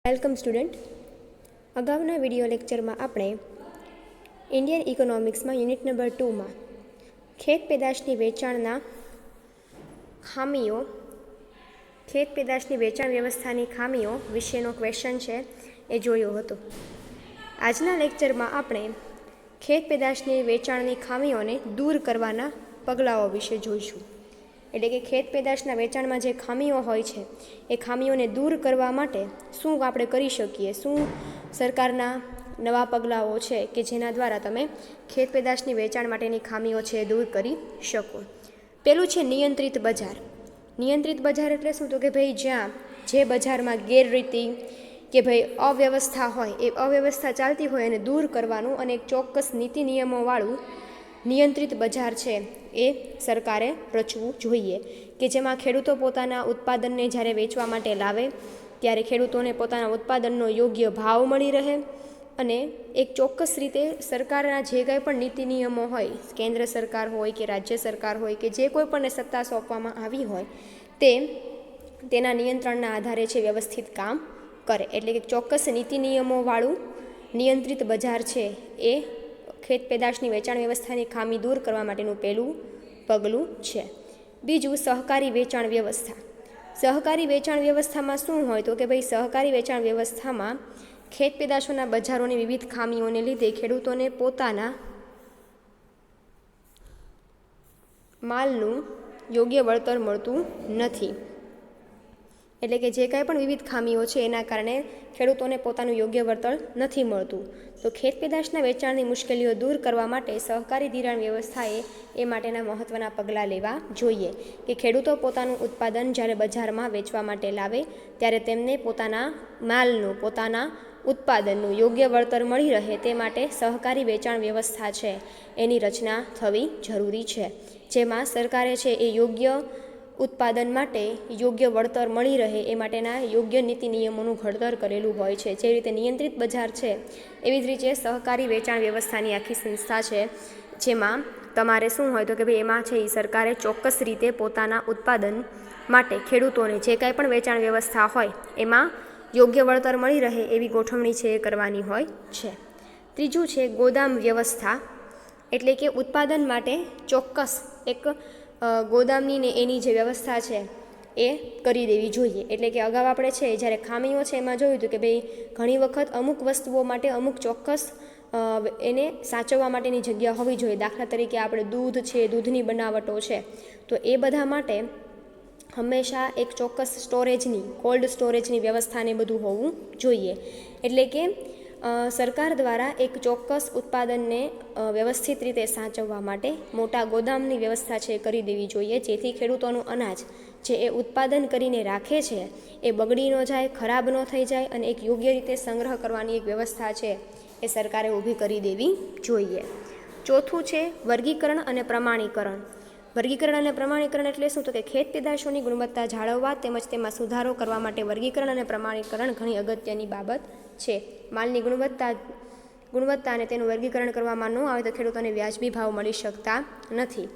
Welcome student. અગાઉના video લેક્ચરમાં આપણે ઇન્ડિયન ઇકોનોમિક્સમાં યુનિટ નંબર 2માં ખેત પેદાશની વેચાણના ખામીઓ, ખેત પેદાશની વેચાણ વ્યવસ્થાની ખામીઓ વિશેનો ક્વેશ્ચન છે એ જોયો હતો. આજના લેક્ચરમાં આપણે ખેત પેદાશની વેચાણની ખામીઓને દૂર કરવાના પગલાઓ વિશે જોઈશું. એટલે કે ખેત પેદાશના વેચાણમાં જે ખામીઓ હોય છે એ ખામીઓને દૂર કરવા માટે શું આપણે કરી શકીએ, શું સરકારના નવા પગલાઓ છે કે જેના દ્વારા તમે ખેત પેદાશની વેચાણ માટેની ખામીઓ છે દૂર કરી શકો. પેલું છે નિયંત્રિત બજાર. નિયંત્રિત બજાર એટલે શું? તો કે ભાઈ જ્યાં જે બજારમાં ગેરરીતિ કે ભાઈ અવ્યવસ્થા હોય, એ અવ્યવસ્થા ચાલતી હોય એને દૂર કરવાનું અને એક ચોક્કસ નીતિ નિયમોવાળું નિયંત્રિત બજાર છે એ સરકારે રચવું જોઈએ, કે જેમાં ખેડૂતો પોતાના ઉત્પાદનને જ્યારે વેચવા માટે લાવે ત્યારે ખેડૂતોને પોતાના ઉત્પાદનનો યોગ્ય ભાવ મળી રહે અને એક ચોક્કસ રીતે સરકારના જે કંઈ પણ નીતિ નિયમો હોય, કેન્દ્ર સરકાર હોય કે રાજ્ય સરકાર હોય કે જે કોઈ પણને સત્તા સોંપવામાં આવી હોય તે તેના નિયંત્રણના આધારે છે વ્યવસ્થિત કામ કરે. એટલે કે ચોક્કસ નીતિ નિયમોવાળું નિયંત્રિત બજાર છે એ ખેત પેદાશની વેચાણ વ્યવસ્થાની ખામી દૂર કરવા માટેનું પહેલું પગલું છે. બીજું, સહકારી વેચાણ વ્યવસ્થા. સહકારી વેચાણ વ્યવસ્થામાં શું હોય? તો કે ભાઈ સહકારી વેચાણ વ્યવસ્થામાં ખેત પેદાશોના બજારોની વિવિધ ખામીઓને લીધે ખેડૂતોને પોતાના માલનું યોગ્ય વળતર મળતું નથી. એટલે કે જે કાંઈ પણ વિવિધ ખામીઓ છે એના કારણે ખેડૂતોને પોતાનું યોગ્ય વળતર નથી મળતું. તો ખેત પેદાશના વેચાણની મુશ્કેલીઓ દૂર કરવા માટે સહકારી ધિરાણ વ્યવસ્થાએ એ માટેના મહત્ત્વના પગલાં લેવા જોઈએ, કે ખેડૂતો પોતાનું ઉત્પાદન જ્યારે બજારમાં વેચવા માટે લાવે ત્યારે તેમને પોતાના માલનું, પોતાના ઉત્પાદનનું યોગ્ય વળતર મળી રહે તે માટે સહકારી વેચાણ વ્યવસ્થા છે એની રચના થવી જરૂરી છે, જેમાં સરકારે છે એ યોગ્ય ઉત્પાદન માટે યોગ્ય વળતર મળી રહે એ માટેના યોગ્ય નીતિ નિયમોનું ઘડતર કરેલું હોય છે. જે રીતે નિયંત્રિત બજાર છે એવી જ રીતે સહકારી વેચાણ વ્યવસ્થાની આખી સંસ્થા છે, જેમાં તમારે શું હોય? તો કે ભાઈ એમાં છે એ સરકારે ચોક્કસ રીતે પોતાના ઉત્પાદન માટે ખેડૂતોને જે કાંઈ પણ વેચાણ વ્યવસ્થા હોય એમાં યોગ્ય વળતર મળી રહે એવી ગોઠવણી છે એ કરવાની હોય છે. ત્રીજું છે ગોદામ વ્યવસ્થા. એટલે કે ઉત્પાદન માટે ચોક્કસ એક ગોદામની ને એની જે વ્યવસ્થા છે એ કરી દેવી જોઈએ. એટલે કે અગાઉ આપણે છે જ્યારે ખામીઓ છે એમાં જોયું હતું કે ભાઈ ઘણી વખત અમુક વસ્તુઓ માટે અમુક ચોક્કસ એને સાચવવા માટેની જગ્યા હોવી જોઈએ. દાખલા તરીકે આપણે દૂધ છે, દૂધની બનાવટો છે, તો એ બધા માટે હંમેશા એક ચોક્કસ સ્ટોરેજની, કોલ્ડ સ્ટોરેજની વ્યવસ્થાને બધું હોવું જોઈએ. એટલે કે સરકાર દ્વારા એક ચોક્કસ ઉત્પાદનને વ્યવસ્થિત રીતે સાચવવા માટે મોટા ગોદામની વ્યવસ્થા છે કરી દેવી જોઈએ, જેથી ખેડૂતોનું અનાજ જે એ ઉત્પાદન કરીને રાખે છે એ બગડી ન જાય, ખરાબ ન થઈ જાય અને એક યોગ્ય રીતે સંગ્રહ કરવાની એક વ્યવસ્થા છે એ સરકારે ઊભી કરી દેવી જોઈએ. ચોથું છે વર્ગીકરણ અને પ્રમાણીકરણ. વર્ગીકરણ અને પ્રમાણીકરણ એટલે શું? તો કે ખેત પેદાશોની ગુણવત્તા જાળવવા તેમજ તેમાં સુધારો કરવા માટે વર્ગીકરણ અને પ્રમાણીકરણ ઘણી અગત્યની બાબત છે. માલની ગુણવત્તા અને તેનું વર્ગીકરણ કરવામાં ન આવે તો ખેડૂતોને વ્યાજબી ભાવ મળી શકતા નથી.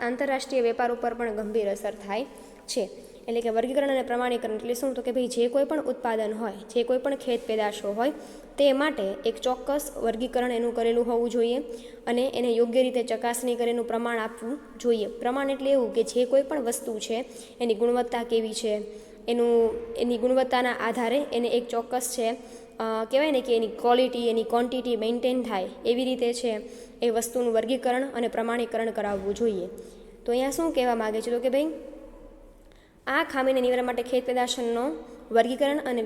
આંતરરાષ્ટ્રીય વેપાર ઉપર પણ ગંભીર અસર થાય છે. એટલે કે વર્ગીકરણ અને પ્રમાણીકરણ એટલે શું? તો કે ભાઈ જે કોઈ પણ ઉત્પાદન હોય, જે કોઈ પણ ખેત પેદાશો હોય તે માટે એક ચોક્કસ વર્ગીકરણ એનું કરેલું હોવું જોઈએ અને એને યોગ્ય રીતે ચકાસણી કરેલું પ્રમાણ આપવું જોઈએ. પ્રમાણ એટલે એવું કે જે કોઈ પણ વસ્તુ છે એની ગુણવત્તા કેવી છે, એની ગુણવત્તાના આધારે એને એક ચોક્કસ છે કહેવાય ને કે એની ક્વોલિટી, એની ક્વોન્ટિટી મેન્ટેન થાય એવી રીતે છે એ વસ્તુનું વર્ગીકરણ અને પ્રમાણીકરણ કરાવવું જોઈએ. તો અહીંયા શું કહેવા માગે છે? તો કે ભાઈ આ ખામીને નિવારવા માટે ખેત પેદાશોનો વર્ગીકરણ અને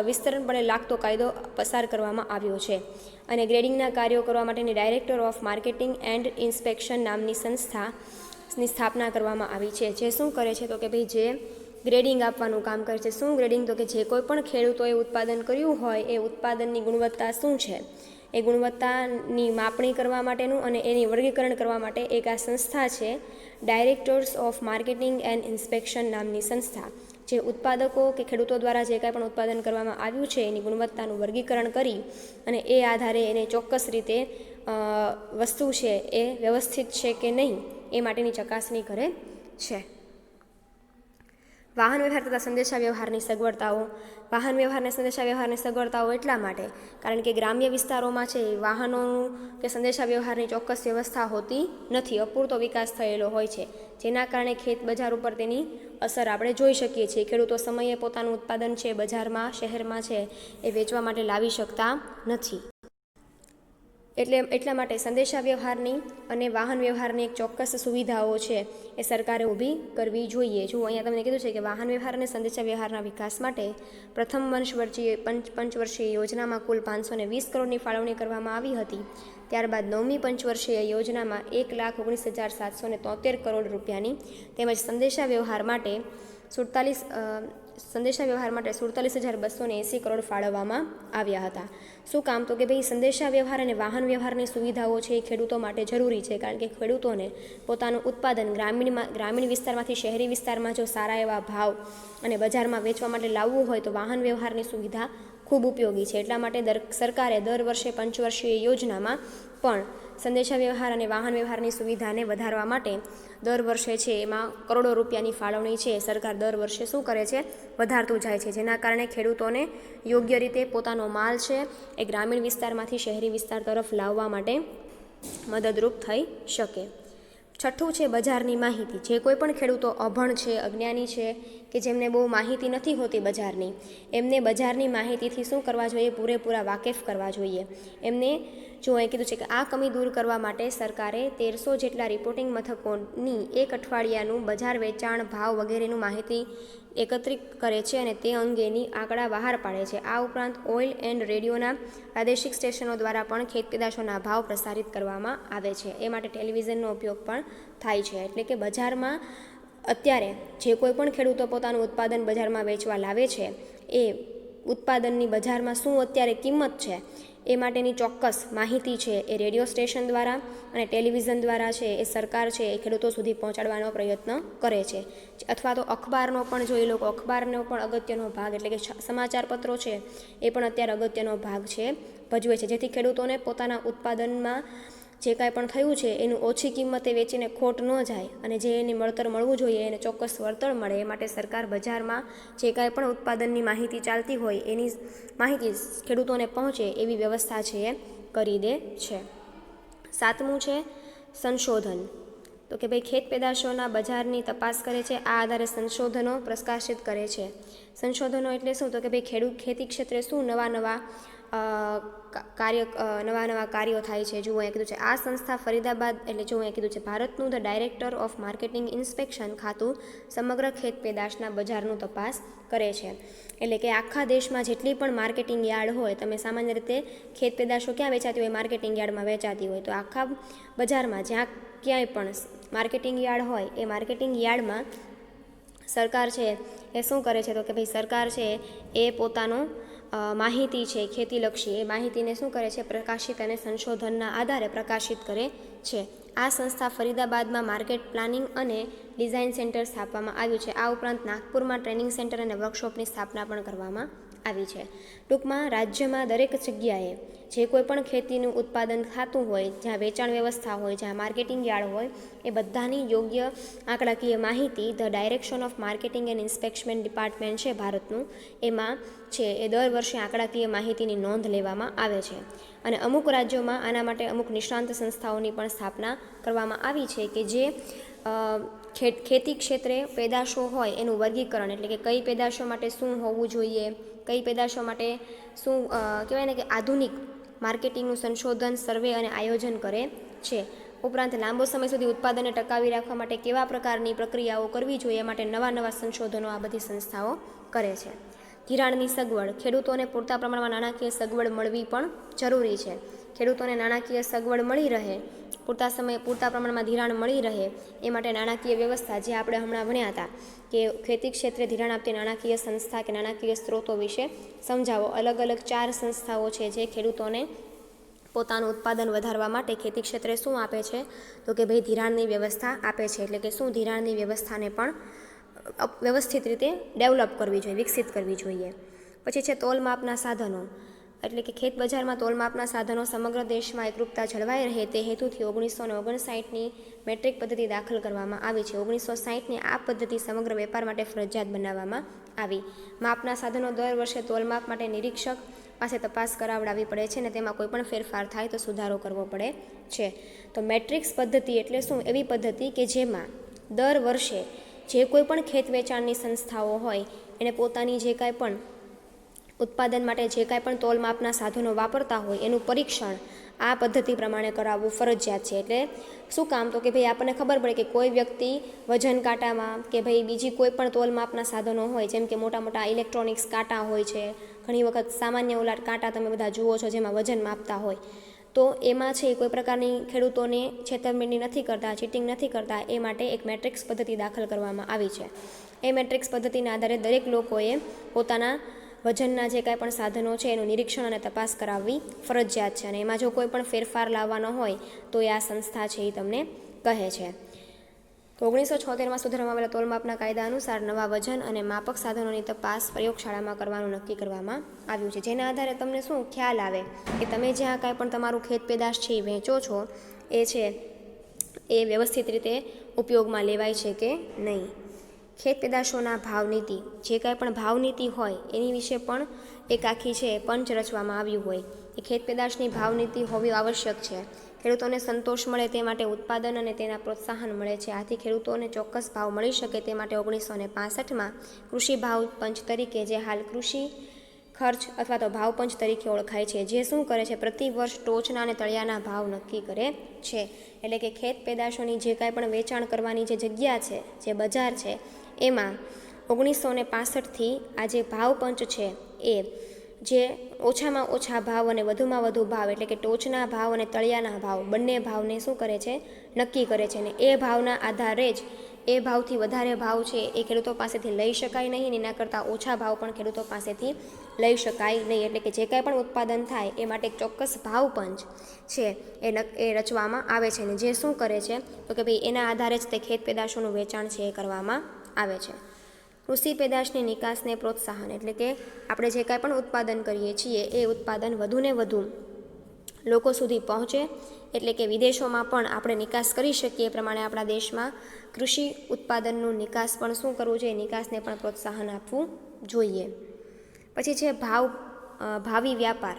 વિસ્તરણપણે લાગતો કાયદો પસાર કરવામાં આવ્યો છે અને ગ્રેડિંગના કાર્યો કરવા માટેની director of marketing and inspection નામની સંસ્થાની સ્થાપના કરવામાં આવી છે, જે શું કરે છે? તો કે ભાઈ જે ગ્રેડિંગ આપવાનું કામ કરે છે. શું ગ્રેડિંગ? તો કે જે કોઈ પણ ખેડૂતોએ ઉત્પાદન કર્યું હોય એ ઉત્પાદનની ગુણવત્તા શું છે એ ગુણવત્તાની માપણી કરવા માટેનું અને એની વર્ગીકરણ કરવા માટે એક આ સંસ્થા છે, directors of marketing and inspection નામની સંસ્થા, જે ઉત્પાદકો કે ખેડૂતો દ્વારા જે કાંઈ પણ ઉત્પાદન કરવામાં આવ્યું છે એની ગુણવત્તાનું વર્ગીકરણ કરી અને એ આધારે એને ચોક્કસ રીતે વસ્તુ છે એ વ્યવસ્થિત છે કે નહીં એ માટેની ચકાસણી કરે છે. વાહન વ્યવહાર તથા સંદેશા વ્યવહારની સગવડતાઓ. વાહન વ્યવહારને સંદેશા વ્યવહારની સગવડતાઓ એટલા માટે કારણ કે ગ્રામ્ય વિસ્તારોમાં છે વાહનોનું કે સંદેશા વ્યવહારની ચોક્કસ વ્યવસ્થા હોતી નથી, અપૂરતો વિકાસ થયેલો હોય છે, જેના કારણે ખેત બજાર ઉપર તેની અસર આપણે જોઈ શકીએ છીએ. ખેડૂતો સમયે પોતાનું ઉત્પાદન છે બજારમાં, શહેરમાં છે એ વેચવા માટે લાવી શકતા નથી. એટલા માટે સંદેશા વ્યવહારની અને વાહન વ્યવહારની એક ચોક્કસ સુવિધાઓ છે એ સરકારે ઊભી કરવી જોઈએ. જો અહીંયા તમને કીધું છે કે વાહન વ્યવહાર અને સંદેશા વ્યવહારના વિકાસ માટે પ્રથમ પંચવર્ષીય યોજનામાં કુલ 520 કરોડની ફાળવણી કરવામાં આવી હતી. ત્યારબાદ 9મી પંચવર્ષીય યોજનામાં 1,19,773 કરોડ રૂપિયાની તેમજ સંદેશા વ્યવહાર માટે 47,280 કરોડ ફાળવવામાં આવ્યા હતા. શું કામ? તો કે ભાઈ સંદેશા વ્યવહાર અને વાહન વ્યવહારની સુવિધાઓ છે એ ખેડૂતો માટે જરૂરી છે, કારણ કે ખેડૂતોને પોતાનું ઉત્પાદન ગ્રામીણ વિસ્તારમાંથી શહેરી વિસ્તારમાં જો સારા એવા ભાવ અને બજારમાં વેચવા માટે લાવવું હોય તો વાહન વ્યવહારની સુવિધા ખૂબ ઉપયોગી છે. એટલા માટે સરકારે દર વર્ષે પંચવર્ષીય યોજનામાં પણ સંદેશા વ્યવહાર અને વાહન વ્યવહારની સુવિધાને વધારવા માટે દર વર્ષે છે એમાં કરોડો રૂપિયાની ફાળવણી છે સરકાર દર વર્ષે શું કરે છે, વધારતું જાય છે, જેના કારણે ખેડૂતોને યોગ્ય રીતે પોતાનો માલ છે એ ગ્રામીણ વિસ્તારમાંથી શહેરી વિસ્તાર તરફ લાવવા માટે મદદરૂપ થઈ શકે. છઠ્ઠું છે બજારની માહિતી. જે કોઈ પણ ખેડૂતો અભણ છે, અજ્ઞાની છે કે જેમને બહુ માહિતી નથી હોતી બજારની, એમને બજારની માહિતીથી શું કરવા જોઈએ, પૂરેપૂરા વાકેફ કરવા જોઈએ. એમને જો એ કીધું છે કે આ કમી દૂર કરવા માટે સરકારે 1300 જેટલા રિપોર્ટિંગ મથકોની એક અઠવાડિયાનું બજાર વેચાણ ભાવ વગેરેનું માહિતી એકત્રિત કરે છે અને તે અંગેની આંકડા બહાર પાડે છે. આ ઉપરાંત ઓઇલ એન્ડ રેડિયોના પ્રાદેશિક સ્ટેશનો દ્વારા પણ ખેત પેદાશોના ભાવ પ્રસારિત કરવામાં આવે છે. એ માટે ટેલિવિઝનનો ઉપયોગ પણ થાય છે. એટલે કે બજારમાં અત્યારે જે કોઈ પણ ખેડૂતો પોતાનું ઉત્પાદન બજારમાં વેચવા લાવે છે એ ઉત્પાદનની બજારમાં શું અત્યારે કિંમત છે એ માટેની ચોક્કસ માહિતી છે એ રેડિયો સ્ટેશન દ્વારા અને ટેલિવિઝન દ્વારા છે એ સરકાર છે એ ખેડૂતો સુધી પહોંચાડવાનો પ્રયત્ન કરે છે. અથવા તો અખબારનો પણ જો એ લોકો અખબારનો પણ અગત્યનો ભાગ એટલે કે સમાચાર પત્રો છે એ પણ અત્યારે અગત્યનો ભાગ છે ભજવે છે, જેથી ખેડૂતોને પોતાના ઉત્પાદનમાં જે કાંઈ પણ થયું છે એનું ઓછી કિંમતે વેચીને ખોટ ન જાય અને જે એની મળતર મળવું જોઈએ એને ચોક્કસ વળતર મળે. એ માટે સરકાર બજારમાં જે કાંઈ પણ ઉત્પાદનની માહિતી ચાલતી હોય એની માહિતી ખેડૂતોને પહોંચે એવી વ્યવસ્થા છે એ કરી દે છે. સાતમું છે સંશોધન. તો કે ભાઈ ખેત પેદાશોના બજારની તપાસ કરે છે, આ આધારે સંશોધનો પ્રકાશિત કરે છે. સંશોધનો એટલે શું? તો કે ભાઈ ખેતી ક્ષેત્રે શું નવા કાર્યો થાય છે. જુઓ અહીંયા કીધું છે આ સંસ્થા ફરીદાબાદ એટલે જો અહીંયા કીધું છે ભારતનું the director of marketing inspection ખાતું સમગ્ર ખેત પેદાશના બજારનું તપાસ કરે છે. એટલે કે આખા દેશમાં જેટલી પણ માર્કેટિંગ યાર્ડ હોય, તમે સામાન્ય રીતે ખેત પેદાશો ક્યાં વેચાતી હોય, માર્કેટિંગ યાર્ડમાં વેચાતી હોય, તો આખા બજારમાં જ્યાં ક્યાંય પણ માર્કેટિંગ યાર્ડ હોય એ માર્કેટિંગ યાર્ડમાં સરકાર છે એ શું કરે છે? તો કે ભાઈ સરકાર છે એ પોતાનો માહિતી છે ખેતીલક્ષી એ માહિતીને શું કરે છે? પ્રકાશિત અને સંશોધનના આધારે પ્રકાશિત કરે છે. આ સંસ્થા ફરીદાબાદમાં માર્કેટ પ્લાનિંગ અને ડિઝાઇન સેન્ટર સ્થાપવામાં આવ્યું છે. આ ઉપરાંત નાગપુરમાં ટ્રેનિંગ સેન્ટર અને વર્કશોપની સ્થાપના પણ કરવામાં આવી છે. ટૂંકમાં રાજ્યમાં દરેક જગ્યાએ જે કોઈ પણ ખેતીનું ઉત્પાદન થતું હોય, જ્યાં વેચાણ વ્યવસ્થા હોય, જ્યાં માર્કેટિંગ યાર્ડ હોય, એ બધાની યોગ્ય આંકડાકીય માહિતી the direction of marketing and inspection department છે ભારતનું, એમાં છે એ દર વર્ષે આંકડાકીય માહિતીની નોંધ લેવામાં આવે છે. અને અમુક રાજ્યોમાં આના માટે અમુક નિષ્ણાંત સંસ્થાઓની પણ સ્થાપના કરવામાં આવી છે કે જે ખેતી ક્ષેત્રે પેદાશો હોય એનું વર્ગીકરણ એટલે કે કઈ પેદાશો માટે શું હોવું જોઈએ, કઈ પેદાશો માટે શું કહેવાય ને કે આધુનિક માર્કેટિંગનું સંશોધન, સર્વે અને આયોજન કરે છે. ઉપરાંત લાંબો સમય સુધી ઉત્પાદનને ટકાવી રાખવા માટે કેવા પ્રકારની પ્રક્રિયાઓ કરવી જોઈએ માટે નવા સંશોધનો આ બધી સંસ્થાઓ કરે છે. ધિરાણની સગવડ. ખેડૂતોને પૂરતા પ્રમાણમાં નાણાકીય સગવડ મળવી પણ જરૂરી છે. ખેડૂતોને નાણાકીય સગવડ મળી રહે, પૂરતા પ્રમાણમાં ધિરાણ મળી રહે એ માટે નાણાકીય વ્યવસ્થા જે આપણે હમણાં ભણ્યા હતા કે ખેતી ક્ષેત્રે ધિરાણ આપતી નાણાકીય સંસ્થા કે નાણાકીય સ્ત્રોતો વિશે સમજાવો. અલગ અલગ 4 સંસ્થાઓ છે જે ખેડૂતોને પોતાનું ઉત્પાદન વધારવા માટે ખેતી ક્ષેત્રે શું આપે છે? તો કે ભાઈ ધિરાણની વ્યવસ્થા આપે છે. એટલે કે શું ધિરાણની વ્યવસ્થાને પણ વ્યવસ્થિત રીતે ડેવલપ કરવી જોઈએ, વિકસિત કરવી જોઈએ. પછી છે તોલ માપના સાધનો. એટલે કે ખેત બજારમાં તોલમાપના સાધનો સમગ્ર દેશમાં એકરૂપતા જળવાઈ રહે તે હેતુથી 1959ની મેટ્રિક પદ્ધતિ દાખલ કરવામાં આવી છે. 1960ની આ પદ્ધતિ સમગ્ર વેપાર માટે ફરજિયાત બનાવવામાં આવી. માપના સાધનો દર વર્ષે તોલમાપ માટે નિરીક્ષક પાસે તપાસ કરાવડાવવી પડે છે અને તેમાં કોઈપણ ફેરફાર થાય તો સુધારો કરવો પડે છે. તો મેટ્રિક્સ પદ્ધતિ એટલે શું? એવી પદ્ધતિ કે જેમાં દર વર્ષે જે કોઈ પણ ખેત વેચાણની સંસ્થાઓ હોય એને પોતાની જે કાંઈ પણ ઉત્પાદન માટે જે કાંઈ પણ તોલમાપના સાધનો વાપરતા હોય એનું પરીક્ષણ આ પદ્ધતિ પ્રમાણે કરાવવું ફરજિયાત છે. એટલે શું કામ? તો કે ભાઈ આપણને ખબર પડે કે કોઈ વ્યક્તિ વજન કાંટામાં કે ભાઈ બીજી કોઈ પણ તોલમાપના સાધનો હોય, જેમ કે મોટા મોટા ઇલેક્ટ્રોનિક્સ કાંટા હોય છે, ઘણી વખત સામાન્ય ઓલા કાંટા તમે બધા જુઓ છો જેમાં વજન માપતા હોય, તો એમાં છે કોઈ પ્રકારની ખેડૂતોને છેતરપિંડી નથી કરતા, ચીટિંગ નથી કરતા, એ માટે એક મેટ્રિક્સ પદ્ધતિ દાખલ કરવામાં આવી છે. એ મેટ્રિક્સ પદ્ધતિના આધારે દરેક લોકોએ પોતાના વજનના જે કાંઈ પણ સાધનો છે એનું નિરીક્ષણ અને તપાસ કરાવવી ફરજિયાત છે અને એમાં જો કોઈ પણ ફેરફાર લાવવાનો હોય તો એ આ સંસ્થા છે એ તમને કહે છે. તો 1976માં સુધારવામાં આવેલા તોલમાપના કાયદા અનુસાર નવા વજન અને માપક સાધનોની તપાસ પ્રયોગશાળામાં કરવાનું નક્કી કરવામાં આવ્યું છે, જેના આધારે તમને શું ખ્યાલ આવે કે તમે જ્યાં કાંઈ પણ તમારું ખેત પેદાશ છે એ વેચો છો એ છે એ વ્યવસ્થિત રીતે ઉપયોગમાં લેવાય છે કે નહીં. ખેત પેદાશોના ભાવ નીતિ, જે કાંઈ પણ ભાવ નીતિ હોય એની વિશે પણ એક આખી છે પંચ રચવામાં આવ્યું હોય. એ ખેત પેદાશની ભાવ નીતિ હોવી આવશ્યક છે. ખેડૂતોને સંતોષ મળે તે માટે ઉત્પાદન અને તેના પ્રોત્સાહન મળે છે. આથી ખેડૂતોને ચોક્કસ ભાવ મળી શકે તે માટે 1965માં કૃષિ ભાવ પંચ તરીકે, જે હાલ કૃષિ ખર્ચ અથવા તો ભાવ પંચ તરીકે ઓળખાય છે, જે શું કરે છે? પ્રતિ વર્ષ ટોચના અને તળિયાના ભાવ નક્કી કરે છે. એટલે કે ખેત પેદાશોની જે કાંઈ પણ વેચાણ કરવાની જે જગ્યા છે, જે બજાર છે, એમાં 1965થી આ જે ભાવ પંચ છે એ જે ઓછામાં ઓછા ભાવ અને વધુમાં વધુ ભાવ એટલે કે ટોચના ભાવ અને તળિયાના ભાવ બંને ભાવને શું કરે છે? નક્કી કરે છે. અને એ ભાવના આધારે જ એ ભાવથી વધારે ભાવ છે એ ખેડૂતો પાસેથી લઈ શકાય નહીં, એના કરતાં ઓછા ભાવ પણ ખેડૂતો પાસેથી લઈ શકાય નહીં. એટલે કે જે કાંઈ પણ ઉત્પાદન થાય એ માટે એક ચોક્કસ ભાવ પંચ છે એ રચવામાં આવે છે. અને જે શું કરે છે તો કે ભાઈ એના આધારે જ તે ખેત પેદાશોનું વેચાણ છે એ કરવામાં આવે છે. કૃષિ પેદાશની નિકાસને પ્રોત્સાહન એટલે કે આપણે જે કાંઈ પણ ઉત્પાદન કરીએ છીએ એ ઉત્પાદન વધુને વધુ લોકો સુધી પહોંચે, એટલે કે વિદેશોમાં પણ આપણે નિકાસ કરી શકીએ. એ પ્રમાણે આપણા દેશમાં કૃષિ ઉત્પાદનનું નિકાસ પણ શું કરવું જોઈએ? નિકાસને પણ પ્રોત્સાહન આપવું જોઈએ. પછી છે ભાવિ વ્યાપાર.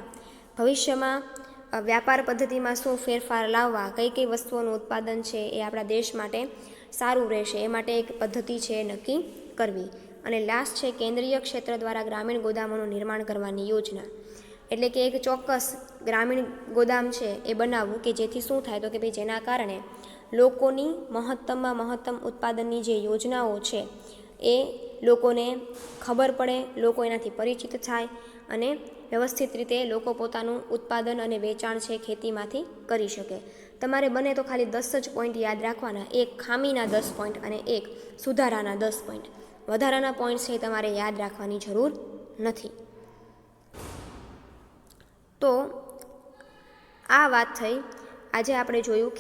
ભવિષ્યમાં વ્યાપાર પદ્ધતિમાં શું ફેરફાર લાવવા, કઈ કઈ વસ્તુઓનું ઉત્પાદન છે એ આપણા દેશ માટે સારું રહેશે, એ માટે એક પદ્ધતિ છે નક્કી કરવી. અને લાસ્ટ છે કેન્દ્રીય ક્ષેત્ર દ્વારા ગ્રામીણ ગોદામોનું નિર્માણ કરવાની યોજના. એટલે કે એક ચોક્કસ ગ્રામીણ ગોદામ છે એ બનાવવું કે જેથી શું થાય તો કે ભાઈ જેના કારણે લોકોની મહત્તમમાં મહત્તમ ઉત્પાદનની જે યોજનાઓ છે એ લોકોને ખબર પડે, લોકો એનાથી પરિચિત થાય અને વ્યવસ્થિત રીતે લોકો પોતાનું ઉત્પાદન અને વેચાણ છે ખેતીમાંથી કરી શકે. તમારે બને તો ખાલી 10 જ પોઈન્ટ યાદ રાખવાના, એક ખામીના 10 પોઈન્ટ અને એક સુધારાના 10 પોઈન્ટ. વધારાના પોઈન્ટ છે તમારે યાદ રાખવાની જરૂર નથી. તો આ વાત થઈ. આજે આપણે જોયું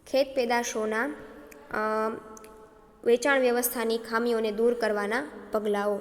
ખેત પેદાશોના વેચાણ વ્યવસ્થાની ખામીઓને દૂર કરવાના પગલાઓ.